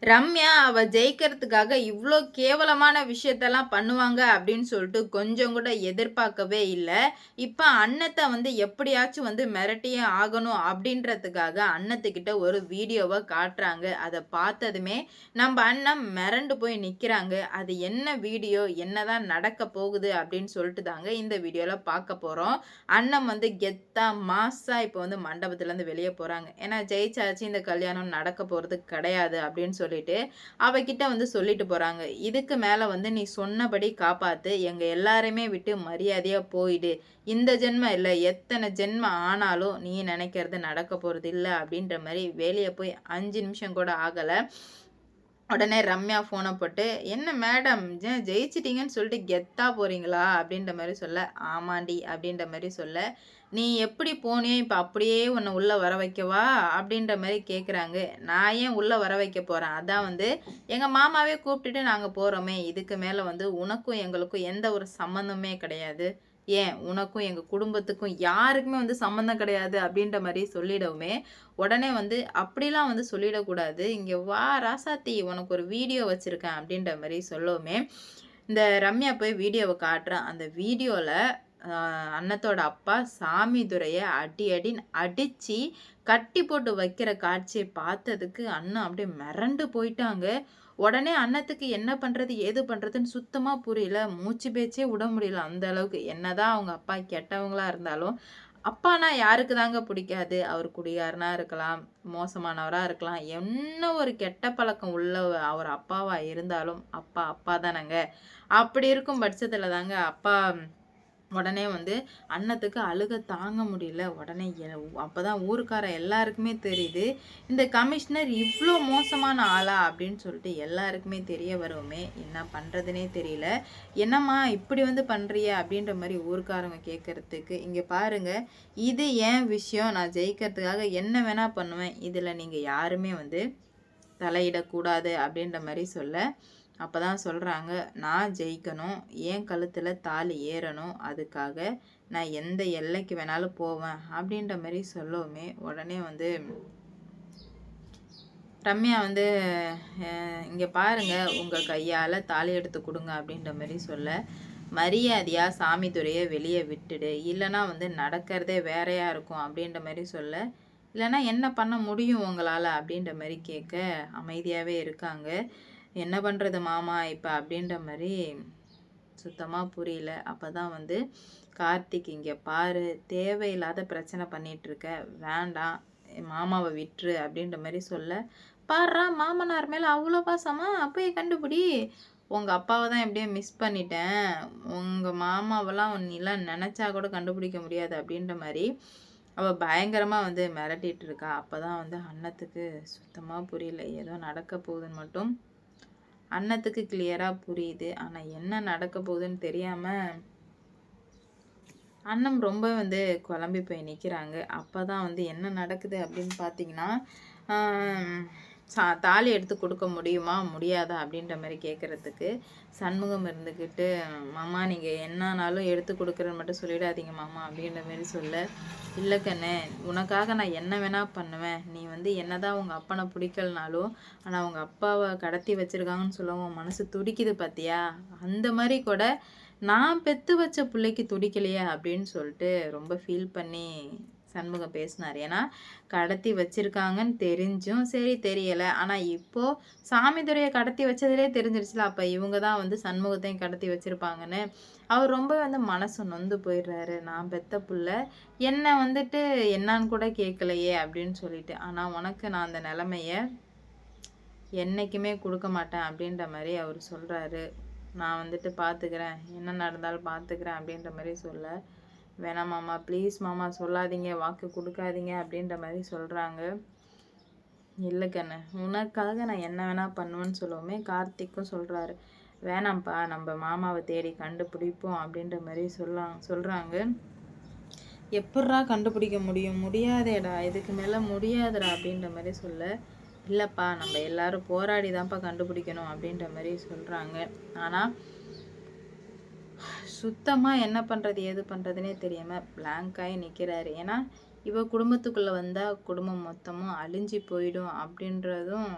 ரம்யா அவ ஜெயிக்கிறதுக்காக இவ்ளோ கேவலமான விஷயத்தெல்லாம் பண்ணுவாங்க அப்படின்னு சொல்லிட்டு கொஞ்சம் கூட எதிர்பார்க்கவே இல்ல. இப்ப அண்ணத்த வந்து எப்படியாச்சும் வந்து மிரட்டியே ஆகணும் அப்படின்றதுக்காக அண்ணத்துக்கிட்ட ஒரு வீடியோவ காட்டுறாங்க. அத பார்த்ததுமே நம்ப அண்ணன் மிரண்டு போய் நிக்கிறாங்க. அது என்ன வீடியோ? என்னதான் நடக்க போகுது? அப்படின்னு சொல்லிட்டு தாங்க இந்த வீடியோல பார்க்க போறோம். அண்ணன் வந்து கெத்தா, மாஸா இப்ப வந்து மண்டபத்துலருந்து வெளிய போறாங்க. ஏன்னா ஜெயிச்சாச்சு, இந்த கல்யாணம் நடக்க போறது கிடையாது அப்படின்னு சொல்லிட்டு அவகிட்ட வந்து சொல்லிட்டு போறாங்க. இதுக்கு மேல வந்து நீ சொன்னபடி காப்பாத்து. எங்க எல்லாரையுமே விட்டு மரியாதையா போயிடு. இந்த ஜென்மம் இல்ல, எத்தன ஜென்மம் ஆனாலும் நீ நினைக்கிறது நடக்க போறது இல்ல அப்படின்ற மாரி வெளிய போய் 5 நிமிஷம் கூட ஆகல. உடனே ரம்யா ஃபோன போட்டு, "என்ன மேடம் ஜெயிச்சிட்டீங்கன்னு சொல்லிட்டு கெத்தா போறீங்களா?" அப்படின்ற மாரி சொல்ல, "ஆமாண்டி" அப்படின்ற மாரி சொல்ல, "நீ எப்படி போனியோ இப்ப அப்படியே உன்ன உள்ள வர வைக்கவா?" அப்படின்ற மாரி கேட்குறாங்க. "நான் ஏன் உள்ள வர வைக்க போறேன்? அதான் வந்து எங்க மாமாவே கூப்பிட்டுட்டு நாங்க போறோமே. இதுக்கு மேல வந்து உனக்கும் எங்களுக்கும் எந்த ஒரு சம்மந்தமே கிடையாது. ஏன் உனக்கும் எங்க குடும்பத்துக்கும் யாருக்குமே வந்து சம்மந்தம் கிடையாது." அப்படின்ற மாரி சொல்லிடவுமே, உடனே வந்து அப்படிலாம் வந்து சொல்லிடக்கூடாது. "இங்க வா ராசாத்தி உனக்கு ஒரு வீடியோ வச்சிருக்கேன்" அப்படின்ற மாரி சொல்லவுமே, இந்த ரம்யா போய் வீடியோவ காட்டுறா. அந்த வீடியோல அண்ணத்தோட அப்பா சாமிதுரைய அடி அடின்னு அடிச்சு கட்டி போட்டு வைக்கிற காட்சிய பார்த்ததுக்கு அண்ணன் அப்படியே மிரண்டு போயிட்டாங்க. உடனே அண்ணத்துக்கு என்ன பண்றது, ஏது பண்றதுன்னு சுத்தமா புரியல. மூச்சு பேச்சே விட முடியல அந்த அளவுக்கு. என்னதான் அவங்க அப்பா கெட்டவங்களா இருந்தாலும், அப்பான்னா யாருக்கு தாங்க பிடிக்காது? அவர் குடிகாரனா இருக்கலாம், மோசமானவரா இருக்கலாம். என்ன ஒரு கெட்ட பழக்கம் உள்ள அவர் அப்பாவா இருந்தாலும், அப்பா அப்பா தானங்க. அப்படி இருக்கும் பட்சத்தில தாங்க அப்பா உடனே வந்து அண்ணத்துக்கு அழுக தாங்க முடியல. உடனே அப்பதான் ஊருக்கார எல்லாருக்குமே தெரியுது. இந்த கமிஷனர் இவ்ளோ மோசமான ஆளா? அப்படின்னு சொல்லிட்டு எல்லாருக்குமே தெரிய வரவுமே, என்ன பண்றதுன்னே தெரியல. "என்னம்மா இப்படி வந்து பண்றியே?" அப்படின்ற மாரி ஊர்க்காரங்க கேட்கறதுக்கு, "இங்க பாருங்க, இது என் விஷயம். நான் ஜெயிக்கிறதுக்காக என்ன வேணா பண்ணுவேன். இதுல நீங்க யாருமே வந்து தலையிடக்கூடாது." அப்படின்ற மாரி சொல்ல, அப்பதான் சொல்றாங்க, "நான் ஜெயிக்கணும். என் கழுத்துல தாலி ஏறணும். அதுக்காக நான் எந்த எல்லைக்கு வேணாலும் போவேன்." அப்படின்ற மாரி சொல்லவுமே, உடனே வந்து ரம்யா வந்து, "இங்க பாருங்க, உங்க கையால தாலி எடுத்து குடுங்க." அப்படின்ற மாரி சொல்ல, "மரியாதையா சாமித்துரைய வெளிய விட்டுடு. இல்லன்னா வந்து நடக்கிறதே வேறையா இருக்கும்." அப்படின்ற மாரி சொல்ல, "இல்லன்னா என்ன பண்ண முடியும் உங்களால?" அப்படின்ற மாரி கேட்க, அமைதியாவே இருக்காங்க. "என்ன பண்றது மாமா இப்ப?" அப்படின்ற மாரி சுத்தமா புரியல. அப்பதான் வந்து கார்த்திக், "இங்க பாரு, தேவையில்லாத பிரச்சனை பண்ணிட்டு இருக்க. வேண்டாம். மாமாவ விட்டுரு." அப்படின்ற மாரி சொல்ல, "பார்றா மாமனார் மேல அவ்ளோ பாசமா? போய் கண்டுபிடி. உங்க அப்பாவ தான் எப்படியோ மிஸ் பண்ணிட்டேன். உங்க மாமாவெல்லாம் நீலாம் நெனச்சா கூட கண்டுபிடிக்க முடியாது." அப்படின்ற மாரி அவ பயங்கரமா வந்து மிரட்டிட்டு இருக்கா. அப்பதான் வந்து அண்ணத்துக்கு சுத்தமா புரியல. ஏதோ நடக்க போகுதுன்னு மட்டும் அண்ணத்துக்கு கிளியரா புரியுது. ஆனா என்ன நடக்க போகுதுன்னு தெரியாம அண்ணன் ரொம்ப வந்து குழம்பி போய் நிக்கிறாங்க. அப்பதான் வந்து என்ன நடக்குது அப்படின்னு பார்த்தீங்கன்னா, ஆம், தாலி எடுத்து கொடுக்க முடியுமா? முடியாதா? அப்படின்ற மாரி கேட்கறதுக்கு சண்முகம் இருந்துக்கிட்டு, "மாமா நீங்க என்னானாலும் எடுத்து கொடுக்குறேன்னு மட்டும் சொல்லிடாதீங்க மாமா." அப்படின்ற மாரி சொல்ல, "இல்ல கண்ணு, உனக்காக நான் என்ன வேணா பண்ணுவேன். நீ வந்து என்னதான் உங்க அப்பன பிடிக்கலனாலும், ஆனா உங்க அப்பாவ கடத்தி வச்சிருக்காங்கன்னு சொல்லவும் உன் மனசு துடிக்குது பார்த்தியா? அந்த மாரி கூட நான் பெத்து வச்ச புள்ளைக்கு துடிக்கலையே." அப்படின்னு சொல்லிட்டு ரொம்ப ஃபீல் பண்ணி சண்முகம் பேசினாரு. ஏன்னா கடத்தி வச்சிருக்காங்கன்னு தெரிஞ்சும் சரி தெரியல. ஆனா இப்போ சாமித்துரைய கடத்தி வச்சதுலே தெரிஞ்சிருச்சுல. அப்ப இவங்க தான் வந்து சண்முகத்தையும் கடத்தி வச்சிருப்பாங்கன்னு அவர் ரொம்ப வந்து மனசு நொந்து போயிடுறாரு. நான் பெத்த புள்ள என்ன வந்துட்டு என்னான்னு கூட கேட்கலையே அப்படின்னு சொல்லிட்டு. ஆனா உனக்கு நான் அந்த நிலைமைய என்னைக்குமே குடுக்க மாட்டேன் அப்படின்ற மாரி அவரு சொல்றாரு. "நான் வந்துட்டு பார்த்துக்கிறேன். என்ன நடந்தாலும் பார்த்துக்கிறேன்." அப்படின்ற மாரி சொல்ல, "வேணாம் மாமா, ப்ளீஸ் மாமா சொல்லாதீங்க. வாக்கு குடுக்காதீங்க." அப்படின்ற மாரி சொல்றாங்க. "இல்ல கண்ணு, உனக்காக நான் என்ன வேணா பண்ணுவேன்னு." சொல்லவுமே கார்த்திக்கும் சொல்றாரு, "வேணாம்ப்பா, நம்ம மாமாவ தேடி கண்டுபிடிப்போம்." அப்படின்ற மாரி சொல்றாங்க. "எப்புட்றா கண்டுபிடிக்க முடியும்? முடியாதேடா. இதுக்கு மேல முடியாதுடா." அப்படின்ற மாரி சொல்ல, "இல்லப்பா, நம்ம எல்லாரும் போராடி தான்ப்பா கண்டுபிடிக்கணும்." அப்படின்ற மாரி சொல்றாங்க. ஆனா சுத்தமா என்ன பண்றது, ஏது பண்றதுன்னே தெரியாம பிளாங்க் ஆயி நிக்கிறாரு. ஏன்னா, இவ குடும்பத்துக்குள்ள வந்தா குடும்பம் மொத்தமும் அழிஞ்சு போயிடும் அப்படின்றதும்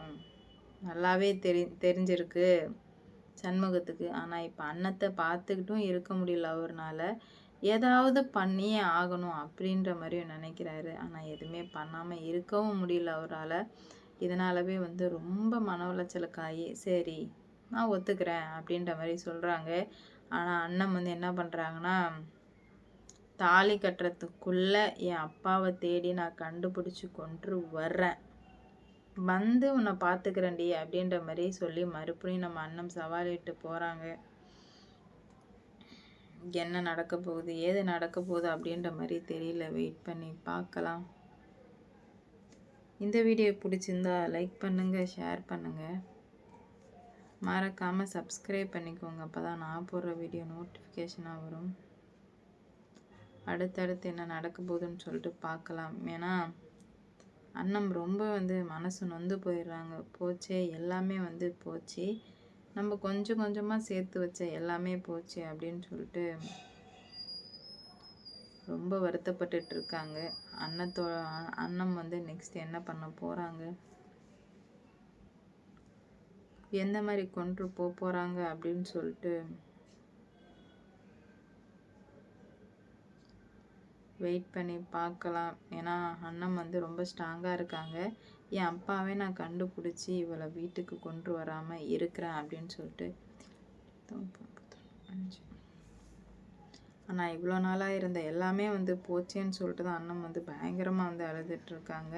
நல்லாவே தெரிஞ்சிருக்கு சண்முகத்துக்கு. ஆனால் இப்போ அன்னத்தை பார்த்துக்கிட்டும் இருக்க முடியல அவர்னால. ஏதாவது பண்ணியே ஆகணும் அப்படின்ற மாதிரியும் நினைக்கிறாரு. ஆனால் எதுவுமே பண்ணாமல் இருக்கவும் முடியல அவரால். இதனாலவே வந்து ரொம்ப மன உளைச்சலுக்காகி சரி நான் ஒத்துக்கிறேன் அப்படின்ற மாதிரி சொல்கிறாங்க. ஆனால் அண்ணன் வந்து என்ன பண்ணுறாங்கன்னா, தாலி கட்டுறதுக்குள்ள என் அப்பாவை தேடி நான் கண்டுபிடிச்சி கொண்டு வர்றேன், வந்து உன்னை பார்த்துக்கிறேன்டி அப்படின்ற மாதிரி சொல்லி மறுபடியும் நம்ம அண்ணன் சவாலிட்டு போகிறாங்க. என்ன நடக்க போகுது ஏது நடக்க போகுது அப்படின்ற மாதிரி தெரியல. வெயிட் பண்ணி பார்க்கலாம். இந்த வீடியோ பிடிச்சிருந்தா லைக் பண்ணுங்கள், ஷேர் பண்ணுங்கள், மறக்காமல் சப்ஸ்கிரைப் பண்ணிக்கோங்க. அப்போ தான் நான் போடுற வீடியோ நோட்டிஃபிகேஷனாக வரும். அடுத்தடுத்து என்ன நடக்க போகுதுன்னு சொல்லிட்டு பார்க்கலாம். ஏன்னா அண்ணன் ரொம்ப வந்து மனசு நொந்து போயிடுறாங்க. போச்சே எல்லாமே வந்து போச்சு, நம்ம கொஞ்சம் கொஞ்சமாக சேர்த்து வச்ச எல்லாமே போச்சு அப்படின்னு சொல்லிட்டு ரொம்ப வருத்தப்பட்டுட்டு இருக்காங்க. அண்ணன் வந்து நெக்ஸ்ட் என்ன பண்ண போகிறாங்க, எந்த மாதிரி கொண்டு போகிறாங்க அப்படின்னு சொல்லிட்டு வெயிட் பண்ணி பார்க்கலாம். ஏன்னா அண்ணன் வந்து ரொம்ப ஸ்ட்ராங்காக இருக்காங்க. என் அப்பாவே நான் கண்டுபிடிச்சி இவளை வீட்டுக்கு கொண்டு வராமல் இருக்கிறேன் அப்படின்னு சொல்லிட்டு. ஆனால் இவ்வளோ நாளாக இருந்த எல்லாமே வந்து போச்சேன்னு சொல்லிட்டு தான் அண்ணன் வந்து பயங்கரமாக வந்து அழுதுட்ருக்காங்க.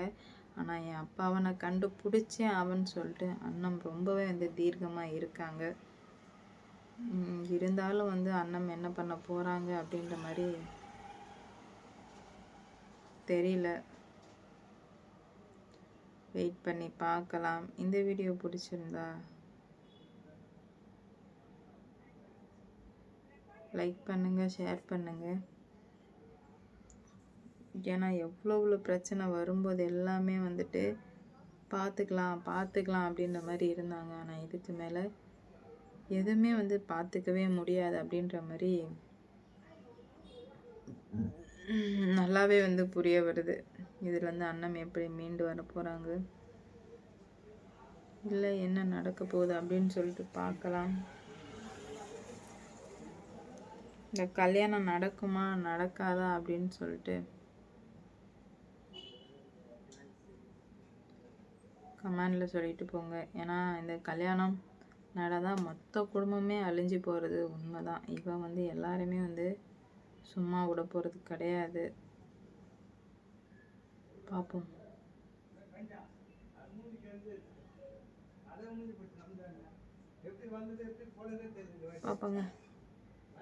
ஆனால் என் அப்பாவை நான் கண்டுபிடிச்சேன் அவன்னு சொல்லிட்டு அண்ணன் ரொம்பவே வந்து தீர்க்கமாக இருக்காங்க. இருந்தாலும் வந்து அண்ணன் என்ன பண்ண போகிறாங்க அப்படின்ற மாதிரி தெரியல. வெயிட் பண்ணி பார்க்கலாம். இந்த வீடியோ பிடிச்சிருந்தா லைக் பண்ணுங்கள், ஷேர் பண்ணுங்கள். ஏன்னா எவ்வளோ பிரச்சனை வரும்போது எல்லாமே வந்துட்டு பார்த்துக்கலாம் அப்படின்ற மாதிரி இருந்தாங்க. ஆனால் இதுக்கு மேலே எதுவுமே வந்து பார்த்துக்கவே முடியாது அப்படின்ற மாதிரி நல்லாவே வந்து புரிய வருது. இதுலேருந்து அண்ணன் எப்படி மீண்டு வர போகிறாங்க, இல்லை என்ன நடக்க போகுது அப்படின்னு சொல்லிட்டு பார்க்கலாம். இந்த கல்யாணம் நடக்குமா நடக்காதா அப்படின்னு சொல்லிட்டு கமெண்டில் சொல்லிட்டு போங்க. ஏன்னா இந்த கல்யாணம் நடந்தால் மொத்த குடும்பமே அழிஞ்சு போகிறது உண்மைதான். இவன் வந்து எல்லாருமே வந்து சும்மா விட போகிறது கிடையாது. பார்ப்போம். பார்ப்போங்க.